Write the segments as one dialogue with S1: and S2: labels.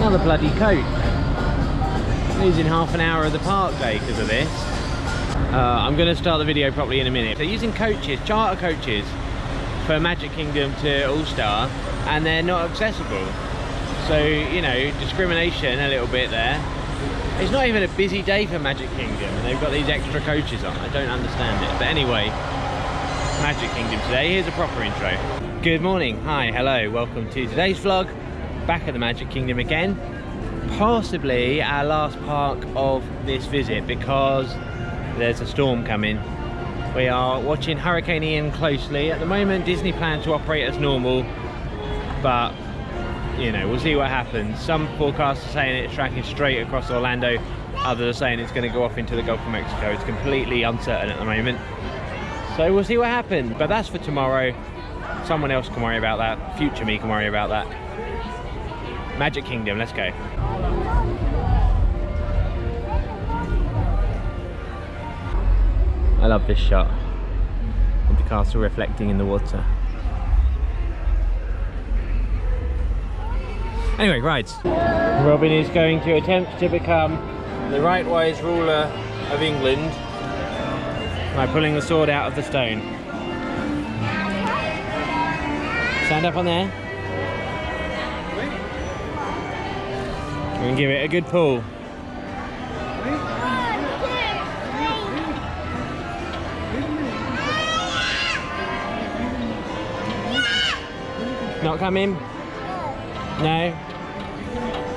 S1: Another bloody coach. Losing half an hour of the park day because of this. I'm going to start the video properly in a minute. They're using coaches, charter coaches, for Magic Kingdom to All-Star, and they're not accessible. So, you know, discrimination a little bit there. It's not even a busy day for Magic Kingdom, and they've got these extra coaches on. I don't understand it. But anyway, Magic Kingdom today. Here's a proper intro. Good morning. Hi, hello. Welcome to today's vlog. Back at the Magic Kingdom again. Possibly our last park of this visit because there's a storm coming. We are watching Hurricane Ian closely. At the moment, Disney plans to operate as normal, but you know, we'll see what happens. Some forecasts are saying it's tracking straight across Orlando. Others are saying it's going to go off into the Gulf of Mexico. It's completely uncertain at the moment. So we'll see what happens. But that's for tomorrow. Someone else can worry about that. Future me can worry about that. Magic Kingdom, let's go. I love this shot of the castle reflecting in the water. Anyway, rides. Robin is going to attempt to become the right-wise ruler of England by pulling the sword out of the stone. Stand up on there. And give it a good pull. Not coming? No?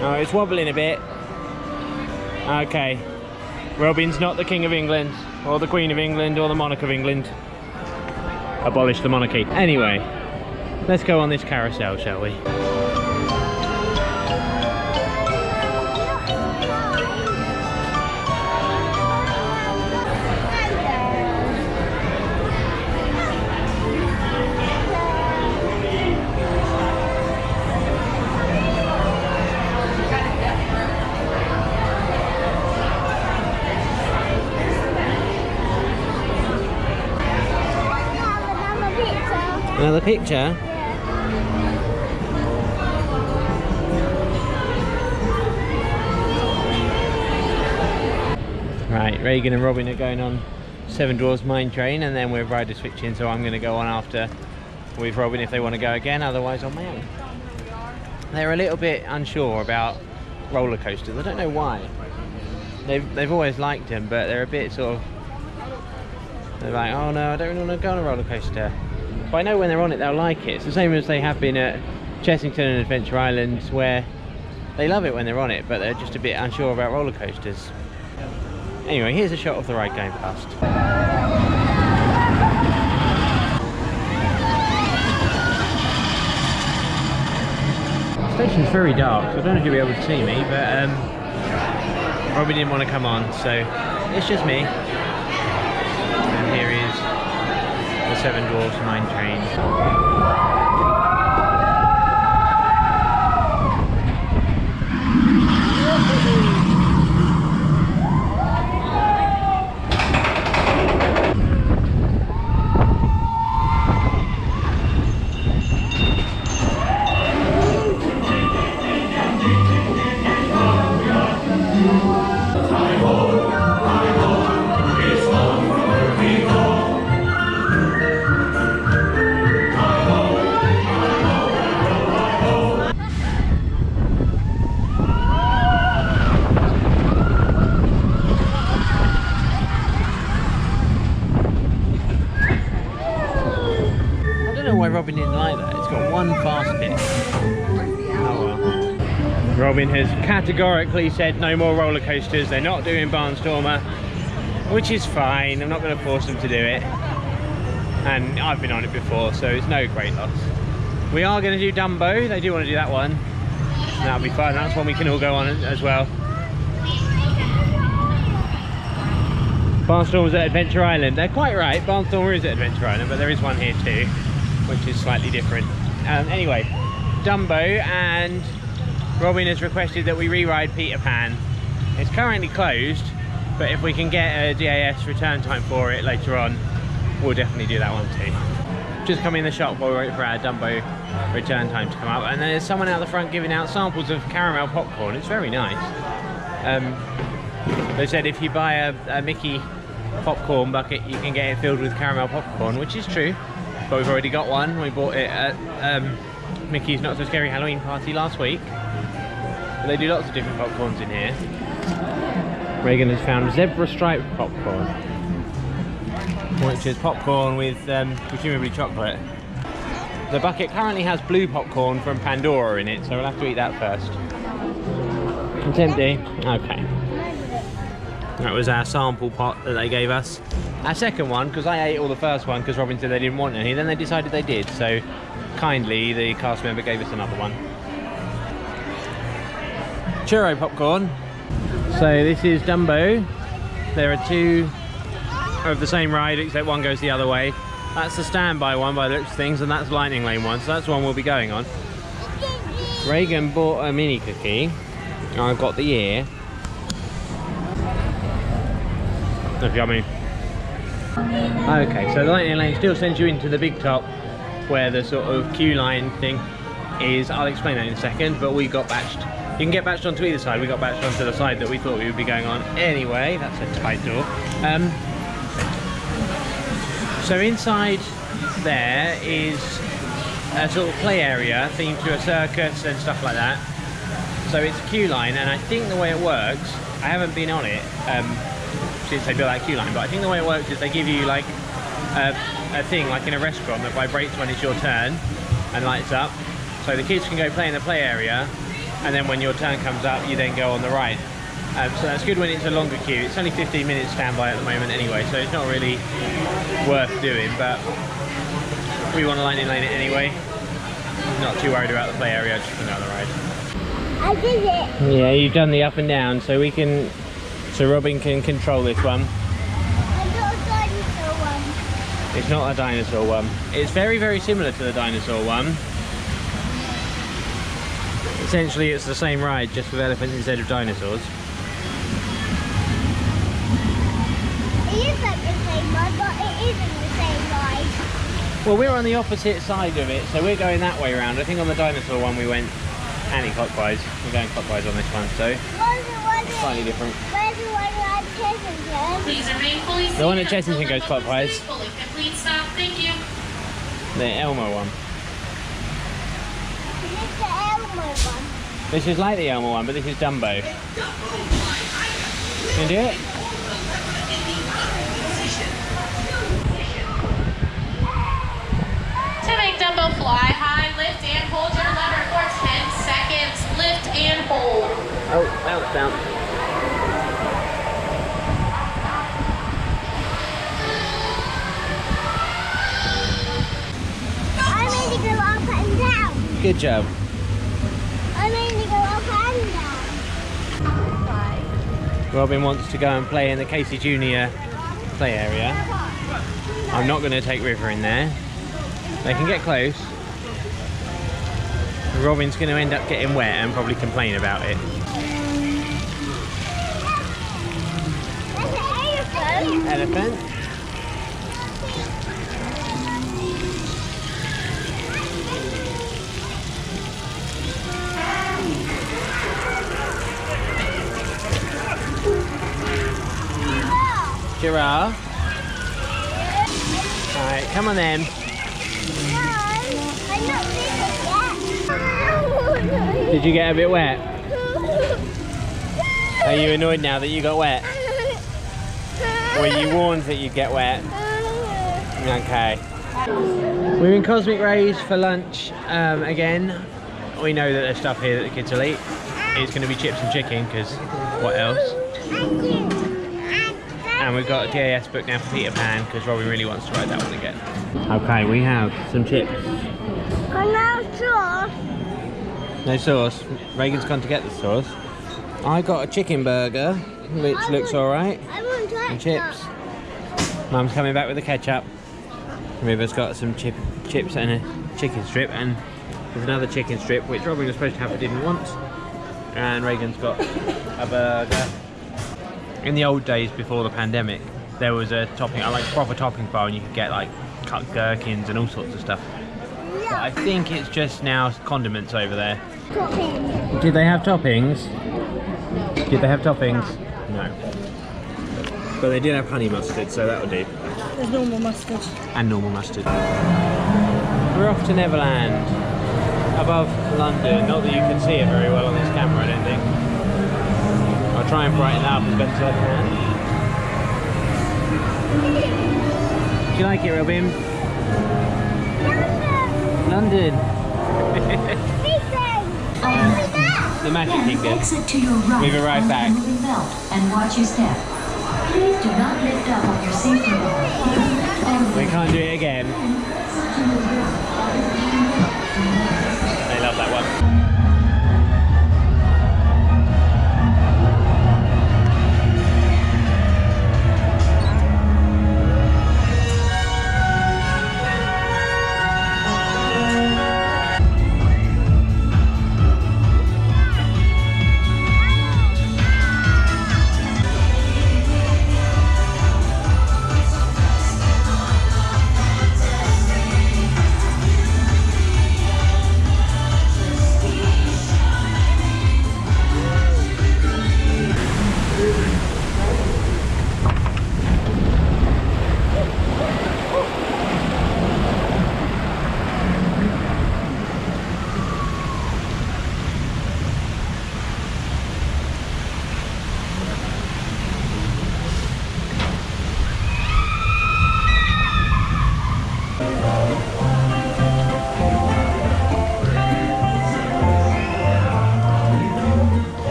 S1: Oh, it's wobbling a bit. Okay. Robin's not the King of England, or the Queen of England, or the Monarch of England. Abolish the monarchy. Anyway, let's go on this carousel, shall we? Another picture? Right, Regan and Robin are going on Seven Dwarfs Mine Train, and then we're rider switching, so I'm going to go on after with Robin if they want to go again, otherwise on my own. They're a little bit unsure about roller coasters. I don't know why. They've always liked them, but they're a bit sort of, they're like, oh no, I don't really want to go on a roller coaster. But I know when they're on it they'll like it. It's the same as they have been at Chessington and Adventure Island, where they love it when they're on it, but they're just a bit unsure about roller coasters. Anyway, here's a shot of the ride going past. The station's very dark, so I don't know if you'll be able to see me, but Robbie didn't want to come on, so it's just me. And here is the Seven Dwarfs Mine Train. Robin didn't like that. It's got one fast bit. Oh well. Robin has categorically said no more roller coasters. They're not doing Barnstormer, which is fine. I'm not going to force them to do it. And I've been on it before, so it's no great loss. We are going to do Dumbo. They do want to do that one. That'll be fun. That's one we can all go on as well. Barnstormer's at Adventure Island. They're quite right. Barnstormer is at Adventure Island, but there is one here too, which is slightly different. Anyway, Dumbo, and Robin has requested that we re-ride Peter Pan. It's currently closed, but if we can get a DAS return time for it later on, we'll definitely do that one too. just come in the shop while we wait for our Dumbo return time to come up, and there's someone out the front giving out samples of caramel popcorn. It's very nice. They said if you buy a Mickey popcorn bucket, you can get it filled with caramel popcorn, which is true. But we've already got one. We bought it at Mickey's Not So Scary Halloween party last week. But they do lots of different popcorns in here. Reagan has found zebra striped popcorn, which is popcorn with presumably chocolate. The bucket currently has blue popcorn from Pandora in it, so we'll have to eat that first. It's empty. Okay. That was our sample pot that they gave us. Our second one, because I ate all the first one because Robin said they didn't want any, then they decided they did, so kindly the cast member gave us another one. Churro popcorn. So this is Dumbo. There are two of the same ride except one goes the other way. That's the standby one by the looks of things, and that's Lightning Lane one, so that's the one we'll be going on. Reagan bought a mini cookie. I've got the ear. That's yummy. Okay, so the Lightning Lane still sends you into the big top where the sort of queue line thing is. I'll explain that in a second, but we got batched. You can get batched onto either side. We got batched onto the side that we thought we would be going on anyway. That's a tight door. So inside there is a sort of play area themed to a circus and stuff like that. So it's a queue line, and I think the way it works, I haven't been on it since they built that queue line, but I think the way it works is they give you like a thing like in a restaurant that vibrates when it's your turn and lights up. So the kids can go play in the play area, and then when your turn comes up, you then go on the ride. So that's good when it's a longer queue. It's only 15 minutes standby at the moment anyway, so it's not really worth doing, but we want to Lightning Lane it anyway. Not too worried about the play area, just another ride.
S2: I did it.
S1: Yeah, you've done the up and down, so we can, so Robin can control this one.
S2: I got a dinosaur one.
S1: It's not a dinosaur one. It's very, very similar to the dinosaur one. Essentially, it's the same ride, just with elephants instead of dinosaurs.
S2: It is like the same ride, but it isn't the same ride.
S1: Well, we're on the opposite side of it, so we're going that way around. I think on the dinosaur one we went anti-clockwise. We're going clockwise on this one, so slightly different.
S2: Where's the one at Chessington?
S3: Please remain fully seated.
S1: The one at Chessington goes clockwise.
S3: Fully complete stop. Thank you.
S1: The Elmo one.
S2: This is the Elmo one.
S1: This is like the Elmo one, but this is Dumbo. Can you do it?
S3: To make Dumbo fly high, lift and hold your lever for 10 seconds. Lift and hold.
S1: Oh, bounce, bounce.
S2: I made it go up and down.
S1: Good job.
S2: I made it go up and down.
S1: Robin wants to go and play in the Casey Jr. play area. I'm not going to take River in there. They can get close. Robin's going to end up getting wet and probably complain about it.
S2: That's an elephant.
S1: Elephant. Giraffe. Alright, come on then.
S2: I'm not finished yet.
S1: Did you get a bit wet? Are you annoyed now that you got wet? Were you warned that you'd get wet? Okay. We're in Cosmic Rays for lunch again. We know that there's stuff here that the kids will eat. It's going to be chips and chicken, because what else? And we've got a DAS book now for Peter Pan, because Robin really wants to ride that one again. Okay, we have some chips.
S2: I'm not sure.
S1: No sauce. Reagan's gone to get the sauce. I got a chicken burger, which looks alright.
S2: I want to try
S1: And chips. Mum's coming back with the ketchup. River's got some chips and a chicken strip, and there's another chicken strip which Robin was supposed to have but didn't want. And Reagan's got a burger. In the old days before the pandemic, there was a topping, like a proper topping bar, and you could get like cut gherkins and all sorts of stuff. But I think it's just now condiments over there.
S2: Topping.
S1: Did they have toppings? Did they have toppings? No. But they did have honey mustard, so that'll do.
S2: There's normal mustard.
S1: And normal mustard. We're off to Neverland, above London. Not that you can see it very well on this camera, I don't think. I'll try and brighten it up as best as I can. Do you like it, Robin? London! The Magic Kingdom.
S4: Exit to your right.
S1: We've arrived back.
S4: Moving belt and watch your step. Please do not lift up on your safety belt.
S1: We can't do it again. They love that one.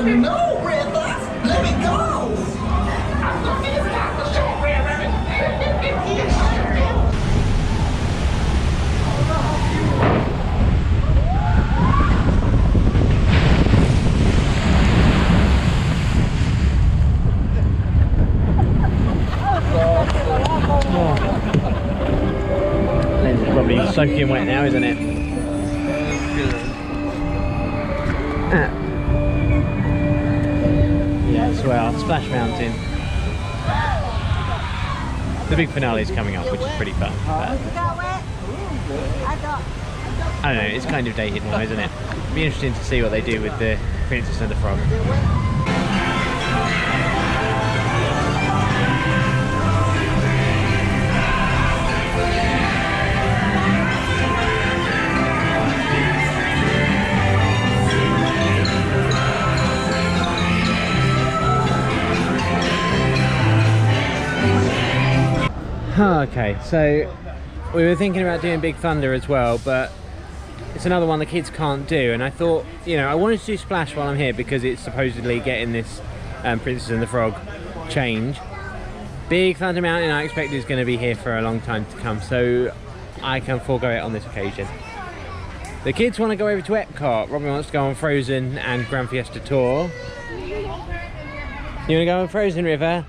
S5: No, River! Let me go! I'm looking to stop the show, River!
S1: It's probably soaking wet now, isn't it? Yes, well, Splash Mountain. The big finale is coming up, which is pretty fun. But I don't know, it's kind of dated now, isn't it? It'll be interesting to see what they do with the Princess and the Frog. Okay, so we were thinking about doing Big Thunder as well, but it's another one the kids can't do, and I thought, you know, I wanted to do Splash while I'm here because it's supposedly getting this Princess and the Frog change. Big Thunder Mountain I expect is going to be here for a long time to come, so I can forego it on this occasion. The kids want to go over to Epcot. Robin wants to go on Frozen and Grand Fiesta Tour. You want to go on Frozen, River?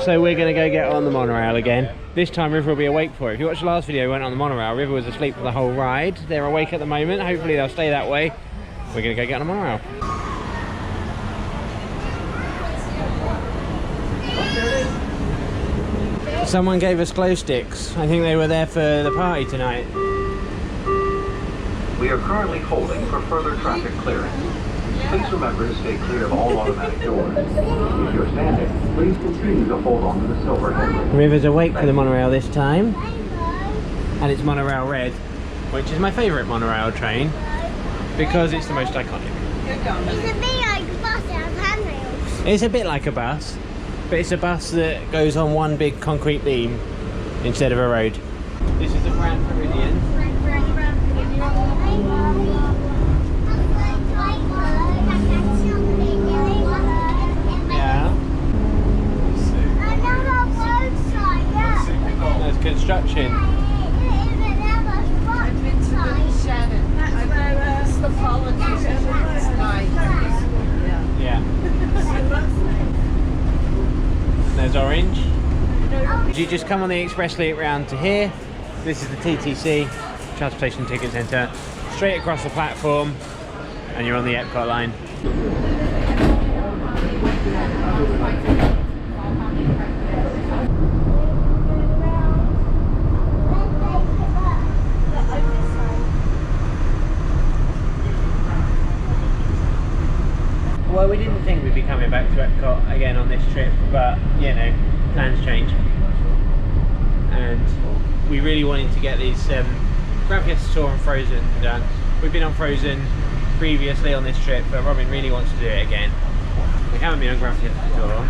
S1: So we're going to go get on the monorail again. This time River will be awake for it. If you watched the last video we went on the monorail, River was asleep for the whole ride. They're awake at the moment. Hopefully they'll stay that way. We're going to go get on the monorail. Someone gave us glow sticks. I think they were there for the party tonight.
S6: We are currently holding for further traffic clearance. Please remember to stay clear of all automatic doors. If you're standing, please continue to hold on to the silver handle.
S1: River's awake for the monorail this time. And it's Monorail Red, which is my favourite monorail train because it's the most iconic.
S2: It's a bit like a bus that has handrails.
S1: It's a bit like a bus, but it's a bus that goes on one big concrete beam instead of a road. This is the Grand Floridian. There's construction.
S7: I've been to Shannon. I've asked the politicians last night.
S1: Yeah. is you just come on the express link round to here. This is the TTC, Transportation Ticket Centre. Straight across the platform and you're on the Epcot line. Well, we didn't think we'd be coming back to Epcot again on this trip, but you know, plans change. And we really wanted to get these Grand Fiesta Tour and Frozen done. We've been on Frozen previously on this trip, but Robin really wants to do it again. We haven't been on Grand Fiesta Tour.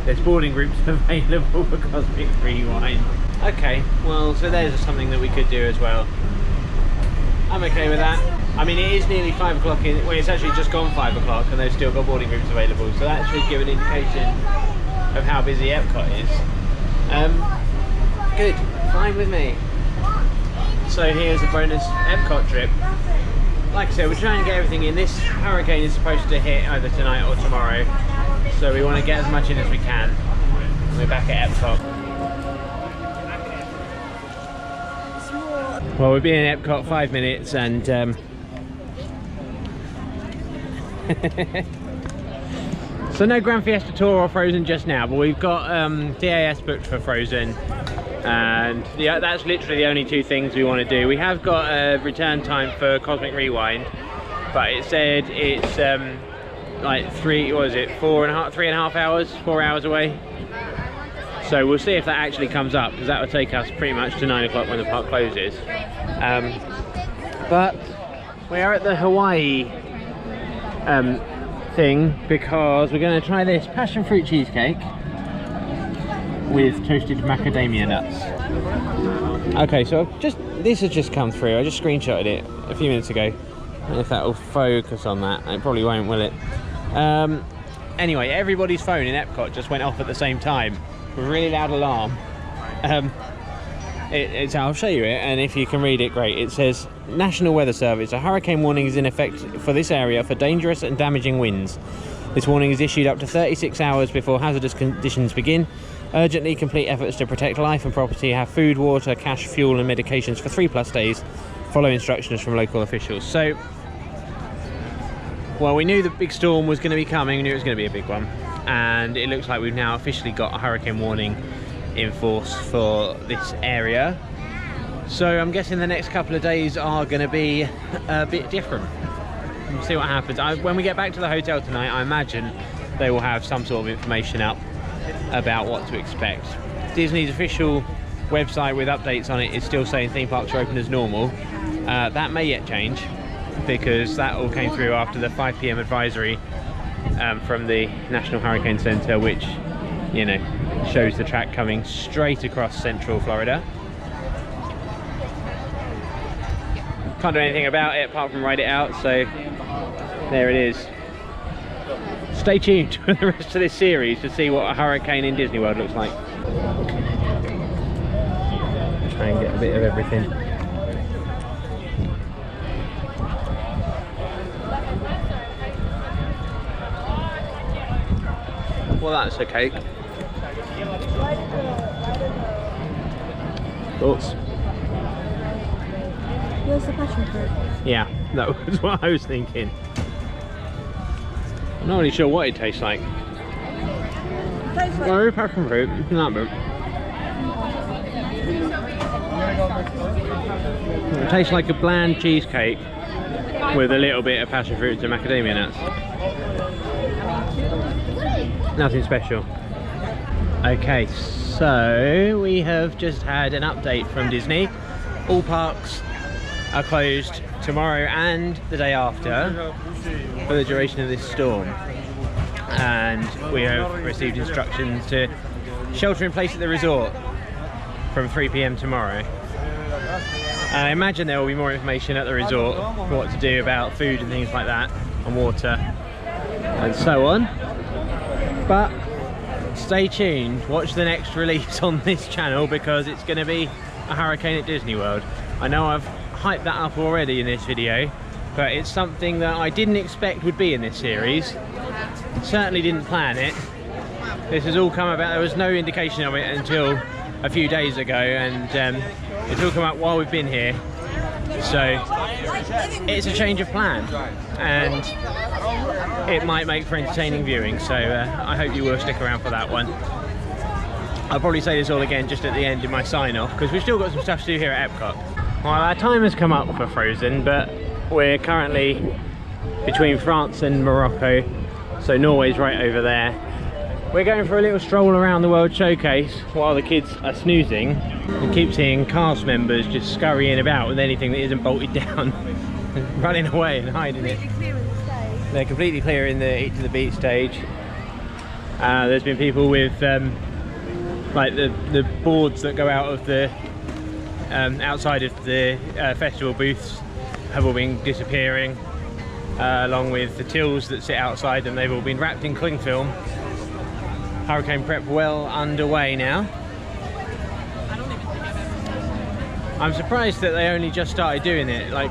S1: There's boarding groups available for Cosmic Rewind. Okay, well, so there's something that we could do as well. I'm okay with that. I mean, it is nearly 5 o'clock well, it's actually just gone 5 o'clock and they've still got boarding groups available, so that should give an indication of how busy Epcot is. Good, fine with me. So here's a bonus Epcot trip. Like I said, we're trying to get everything in. This hurricane is supposed to hit either tonight or tomorrow, so we want to get as much in as we can. We're back at Epcot. Well, we've been in Epcot 5 minutes and so no Grand Fiesta Tour or Frozen just now, but we've got DAS booked for Frozen, and that's literally the only 2 things we want to do. We have got a return time for Cosmic Rewind, but it said it's like 3 and a half hours, 4 hours away. So we'll see if that actually comes up, because that will take us pretty much to 9 o'clock when the park closes. But we are at the Hawaii thing because we're going to try this passion fruit cheesecake with toasted macadamia nuts. Okay, so this has just come through. I just screenshotted it a few minutes ago. I don't know if that will focus on that. It probably won't, will it? Anyway, everybody's phone in Epcot just went off at the same time. A really loud alarm. I'll show you it, and if you can read it, great. It says, National Weather Service, a hurricane warning is in effect for this area for dangerous and damaging winds. This warning is issued up to 36 hours before hazardous conditions begin. Urgently complete efforts to protect life and property, have food, water, cash, fuel and medications for 3+ days. Follow instructions from local officials. So, well, we knew the big storm was going to be coming, we knew it was going to be a big one. And it looks like we've now officially got a hurricane warning in force for this area. So I'm guessing the next couple of days are going to be a bit different. We'll see what happens. When we get back to the hotel tonight, I imagine they will have some sort of information up about what to expect. Disney's official website with updates on it is still saying theme parks are open as normal. That may yet change, because that all came through after the 5 PM advisory from the National Hurricane Center, which, you know, shows the track coming straight across central Florida. Can't do anything about it apart from ride it out, so there it is. Stay tuned for the rest of this series to see what a hurricane in Disney World looks like. Try and get a bit of everything. Well, that's a cake. Thoughts?
S2: Where's the passion fruit?
S1: Yeah, that was what I was thinking. I'm not really sure what it tastes like. Well, passion fruit, not bad. It tastes like a bland cheesecake with a little bit of passion fruit and macadamia nuts. Nothing special. Okay, so we have just had an update from Disney. All parks are closed tomorrow and the day after for the duration of this storm. And we have received instructions to shelter in place at the resort from 3 PM tomorrow. I imagine there will be more information at the resort for what to do about food and things like that, and water and so on. But stay tuned, watch the next release on this channel, because it's going to be a hurricane at Disney World. I know I've hyped that up already in this video, but it's something that I didn't expect would be in this series. Certainly didn't plan it, This has all come about, there was no indication of it until a few days ago, and it's all come up while we've been here. So it's a change of plan, and it might make for entertaining viewing, so I hope you will stick around for that one. I'll probably say this all again just at the end in my sign off, because we've still got some stuff to do here at Epcot. Well, our time has come up for Frozen, but we're currently between France and Morocco, so Norway's right over there. We're going for a little stroll around the World Showcase while the kids are snoozing, and keep seeing cast members just scurrying about with anything that isn't bolted down, running away and hiding it. They're completely clearing the Eat to the Beat stage. There's been people with like the boards that go out of the outside of the festival booths have all been disappearing, along with the tills that sit outside them. They've all been wrapped in cling film. Hurricane prep well underway now. I'm surprised that they only just started doing it, like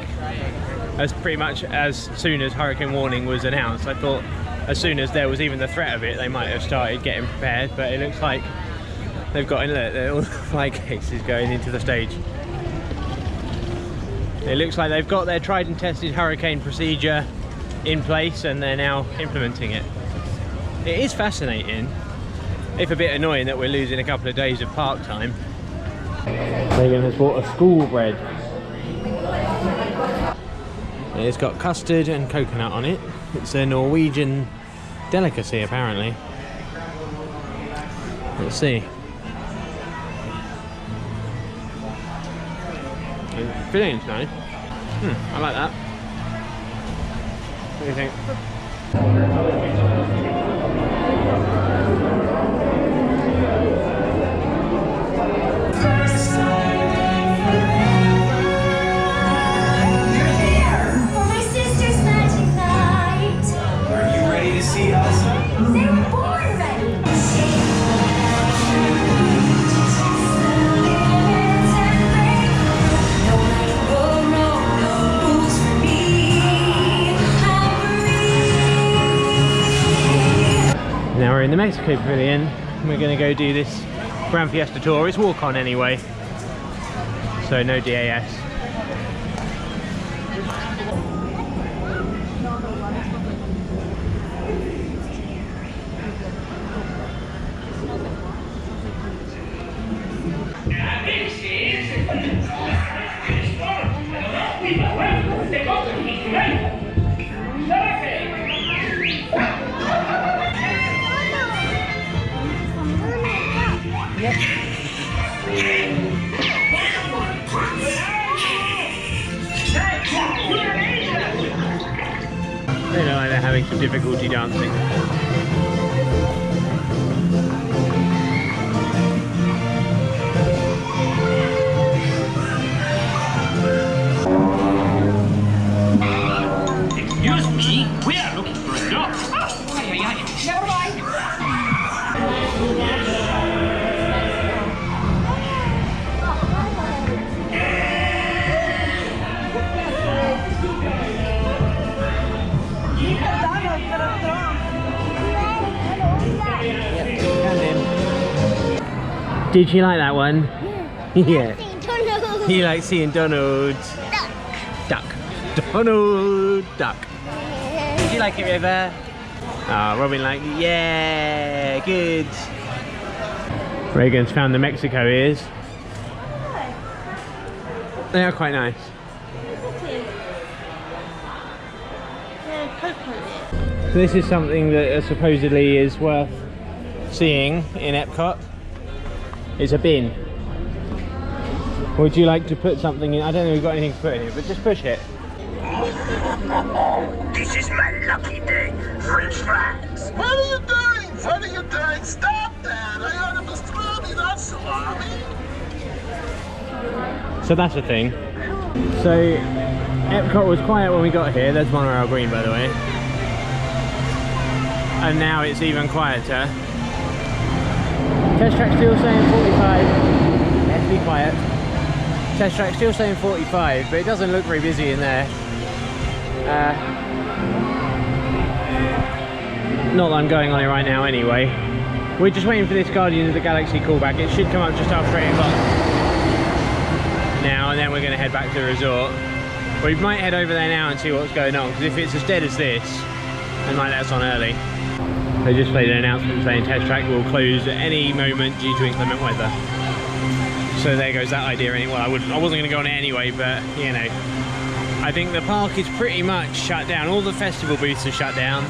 S1: as pretty much as soon as hurricane warning was announced. I thought as soon as there was even the threat of it, they might have started getting prepared, but it looks like they've got in all the flag cases going into the stage. It looks like they've got their tried and tested hurricane procedure in place, and they're now implementing it. It is fascinating, if a bit annoying that we're losing a couple of days of park time. Megan has bought a school bread. It's got custard and coconut on it. It's a Norwegian delicacy apparently. Let's see. The filling's nice. I like that. What do you think? Now we're in the Mexico Pavilion. We're going to go do this Grand Fiesta tour. It's walk on anyway, so no DAS. They look like they're having some difficulty dancing.
S8: Excuse me, we are looking for a job. Never mind.
S1: Did you like that one? Yeah.
S2: Donald.
S1: You like seeing Donald Duck. Donald Duck. Did you like it, River? Oh, Robin liked it. Yeah, good. Reagan's found the Mexico ears. They are quite nice. So this is something that supposedly is worth seeing in Epcot. It's a bin. Would you like to put something in? I don't know if we've got anything to put in here, but just push it.
S5: This is my lucky day. French fries. What are you doing? What are you doing? Stop that! I ordered pastrami, not salami.
S1: So that's the thing. So Epcot was quiet when we got here. There's Monorail Green, by the way. And now it's even quieter. Test track still saying 45. Let's be quiet. Test track still saying 45, but it doesn't look very busy in there. Not that I'm going on it right now anyway. We're just waiting for this Guardians of the Galaxy callback. It should come up just after 8 o'clock now, and then we're going to head back to the resort. We might head over there now and see what's going on, because if it's as dead as this, they might let us on early. They just played an announcement saying Test Track will close at any moment due to inclement weather. So there goes that idea. Well, I wasn't going to go on it anyway, but you know, I think the park is pretty much shut down. All the festival booths are shut down.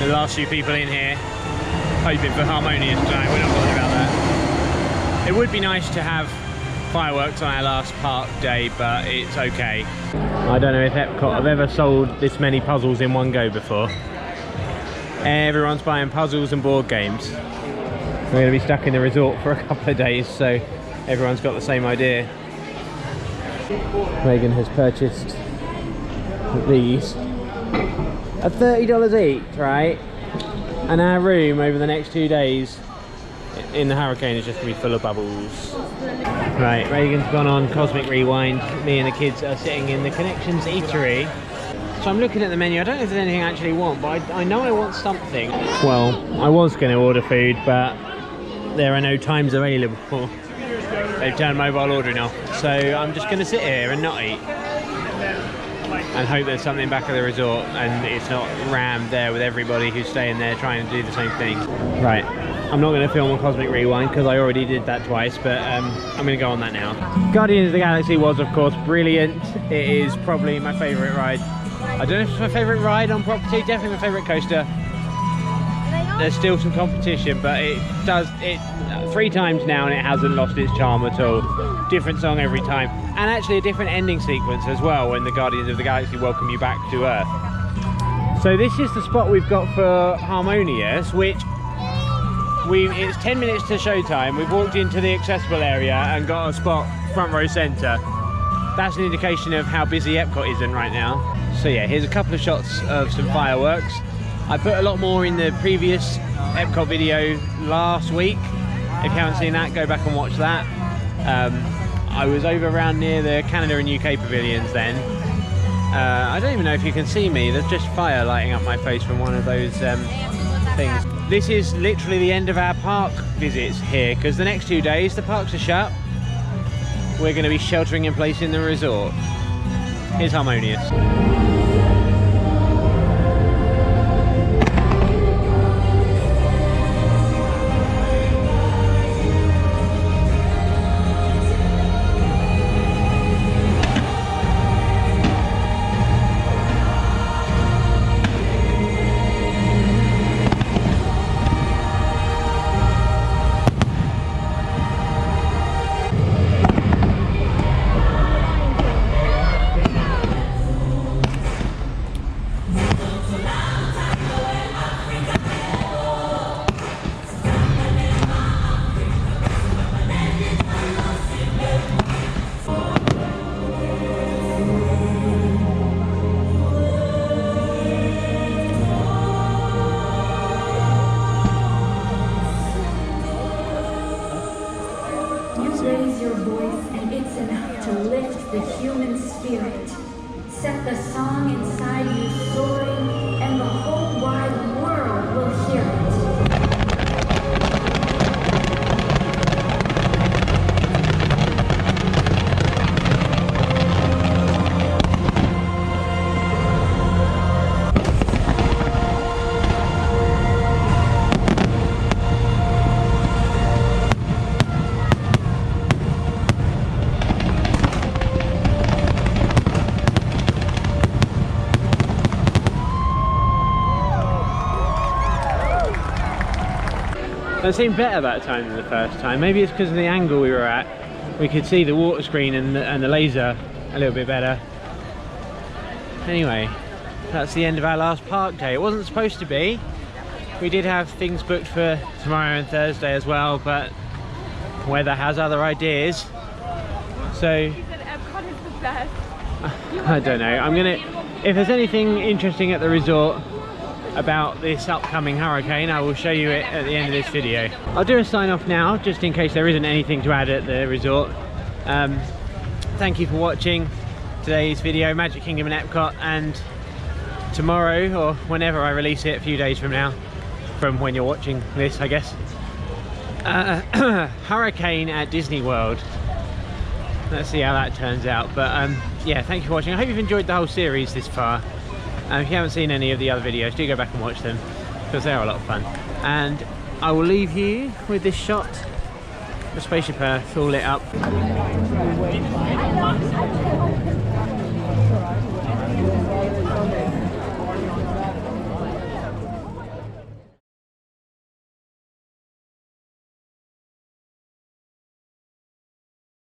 S1: The last few people in here hoping for Harmonious tonight. We're not bothered about that. It would be nice to have fireworks on our last park day, but it's okay. I don't know if Epcot have ever sold this many puzzles in one go before. Everyone's buying puzzles and board games. We're going to be stuck in the resort for a couple of days, so everyone's got the same idea. Reagan has purchased these at $30 each, right? And our room over the next 2 days in the Hurricane is just going to be full of bubbles. Right, Reagan's gone on Cosmic Rewind. Me and the kids are sitting in the Connections Eatery. So I'm looking at the menu. I don't know if there's anything I actually want, but I know I want something. Well, I was going to order food, but there are no times available. They've turned mobile ordering off. So I'm just going to sit here and not eat. And hope there's something back at the resort and it's not rammed there with everybody who's staying there trying to do the same thing. Right, I'm not going to film on Cosmic Rewind because I already did that twice, but I'm going to go on that now. Guardians of the Galaxy was, of course, brilliant. It is probably my favourite ride. I don't know if it's my favourite ride on property, definitely my favourite coaster. There's still some competition, but it 3 times now and it hasn't lost its charm at all. Different song every time, and actually a different ending sequence as well when the Guardians of the Galaxy welcome you back to Earth. So this is the spot we've got for Harmonious, which it's 10 minutes to showtime. We've walked into the accessible area and got a spot front row centre. That's an indication of how busy Epcot isn't right now. So yeah, here's a couple of shots of some fireworks. I put a lot more in the previous Epcot video last week. If you haven't seen that, go back and watch that. I was over around near the Canada and UK pavilions then. I don't even know if you can see me. There's just fire lighting up my face from one of those things. This is literally the end of our park visits here, because the next 2 days the parks are shut. We're going to be sheltering in place in the resort. Here's Harmonious.
S4: Raise your voice and it's enough to lift the human spirit. Set the song inside you soaring and the whole wide world will hear it.
S1: It seemed better that time than the first time. Maybe it's because of the angle we were at. We could see the water screen and the laser a little bit better. Anyway, that's the end of our last park day. It wasn't supposed to be. We did have things booked for tomorrow and Thursday as well, but weather has other ideas. So
S7: Epcot is the best.
S1: I don't know. If there's anything interesting at the resort about this upcoming hurricane, I will show you it at the end of this video. I'll do a sign off now, just in case there isn't anything to add at the resort. Thank you for watching today's video, Magic Kingdom and Epcot, and tomorrow, or whenever I release it, a few days from now, from when you're watching this, I guess. Hurricane at Disney World. Let's see how that turns out. But yeah, thank you for watching. I hope you've enjoyed the whole series this far. If you haven't seen any of the other videos, do go back and watch them because they are a lot of fun. And I will leave you with this shot, the Spaceship Earth all lit up.